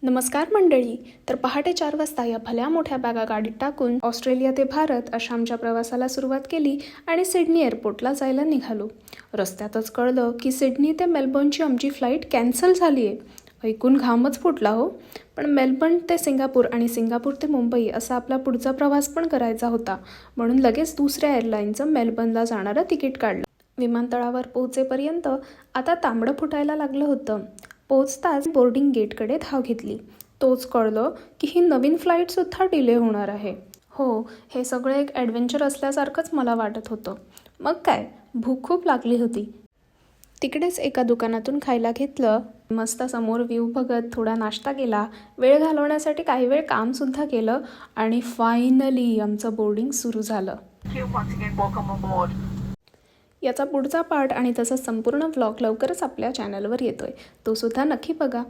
नमस्कार मंडळी. तर पहाटे 4 वाजता या भल्या मोठ्या बॅगा गाडीत टाकून ऑस्ट्रेलिया ते भारत अशा आमच्या प्रवासाला सुरुवात केली आणि सिडनी एअरपोर्टला जायला निघालो. रस्त्यातच कळलं की सिडनी ते मेलबर्नची आमची फ्लाईट कॅन्सल झाली आहे. ऐकून घामच फुटला हो. पण मेलबर्न ते सिंगापूर आणि सिंगापूर ते मुंबई असा आपला पुढचा प्रवास पण करायचा होता, म्हणून लगेच दुसऱ्या एअरलाईनचं मेलबर्नला जाणारं तिकीट काढलं. विमानतळावर पोहोचेपर्यंत आता तांबडं फुटायला लागलं होतं. पोचताच बोर्डिंग गेटकडे धाव घेतली. तोच कळलं की ही नवीन फ्लाईटसुद्धा डिले होणार आहे. हो, हे सगळं एक ॲडव्हेंचर असल्यासारखंच मला वाटत होतं. मग काय, भूक खूप लागली होती. तिकडेच एका दुकानातून खायला घेतलं. मस्त समोर व्ह्यू बघत थोडा नाश्ता केला. वेळ घालवण्यासाठी काही वेळ कामसुद्धा केलं आणि फायनली आमचं बोर्डिंग सुरू झालं. याचा पुढचा पार्ट आणि तसंच संपूर्ण व्लॉग लवकरच आपल्या चॅनलवर येतोय. तो सुद्धा नक्की बघा.